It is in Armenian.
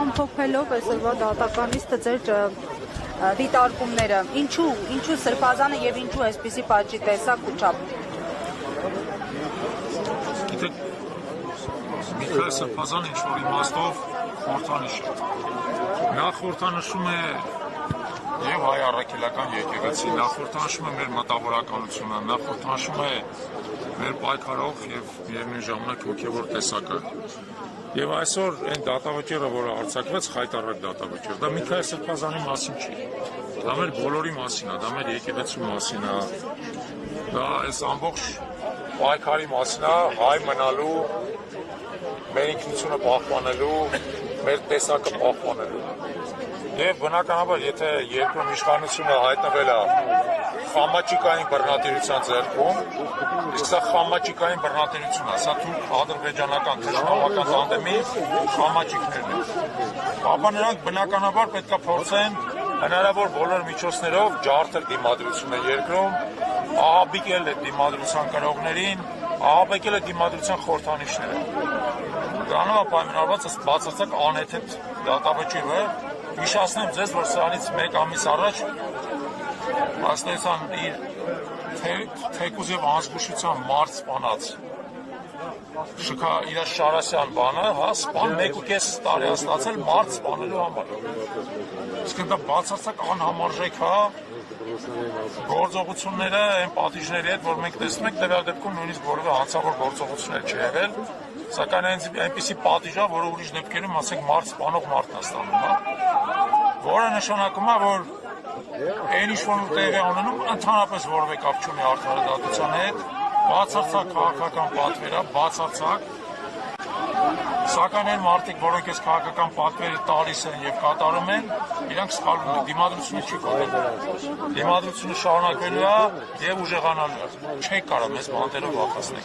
ամփոփելով այսօրվա դատականից ձեր դիտարկումները, ինչու սրբազանը եւ ինչու այսպիսի պատժի տեսակ ու չափ։ Գիտեք, Միքայել Սրբազանը ինչ-որ իմաստով խորհրդանիշ է։ Նա խորհրդանշում է եւ հայ առաքելական եկեղեցի, նա խորհրդանշում է մեր մտավորականությունը, նա խորհրդանշում է մեր պայքարող եւ միևնույն ժամանակ հոգեվոր տեսակը։ Եվ այսօր այն դատավճիռը, որը արձակվեց, խայտառակ դատավճիռ, դա Միքայել Սրբազանի մասին չի։ Դա մեր բոլորի մասին է, դա մեր եկեղեցու մասին է, դա այս ամբողջ պայքարի մասին է, հայ մնալու, մեր ինքնությունը պահպանելու, մեր տեսակը պահպանելու։ Եվ բնականաբար, եթե երկրում իշխանությունը հայտնվել է խամաճիկային բռնատիրության ձեռքում, իսկ սա խամաճիկային բռնատիրություն է, սա թուրք-ադրբեջանական թշնամական տանդեմի խամաճիկներն են։ Ապա նրանք բնականաբար պետք է փորձեն հնարավոր բոլոր միջոցներով ջարդել դիմադրությունը երկրում, ահաբեկել է դիմադրության կրողներին, ահաբեկել է դիմադրության խորհրդանիշները։ Դրանով է պայմանավորված բացարձակ անհեթեթ դատավճիռը։ Հիշեցնեմ ձեզ, որ սրանից մեկ ամիս առաջ Հայաստան իր թեկուզ եւ անզգուշության մարդ սպանած իր Շարասյան բանը, սպան 1.5 տարի է ստացել մարդ սպանելու համար։ Իսկ դա բացարձակ անհամարժեք է գործողությունները այն պատիժների հետ, որ մենք տեսնում ենք տվյալ դեպքում նույնիսկ որևէ հանցավոր գործողություններ չի եղել, սակայն այնպիսի պատիժ է, որը ուրիշ դեպքերում ասենք մարդ սպանող մարդն է ստանում, որը նշանակում է, որ այն ինչ որ տեղի ունենում ընդհանրապես որևէ կապ չունի արդարադատության հետ, բացարձակ քաղաքական պատվեր է, բացարձակ, սակայն այն մարդիկ, որոնք այս քաղաքական պատվերը տալիս են եւ կատարում են, իրանք սխալվում են, դիմադրությունը չի կատարվում։ Դիմադրությունը շարունակվելու է եւ ուժեղանալու է։ Չեք կարող մեզ մանտերով վախեցնել։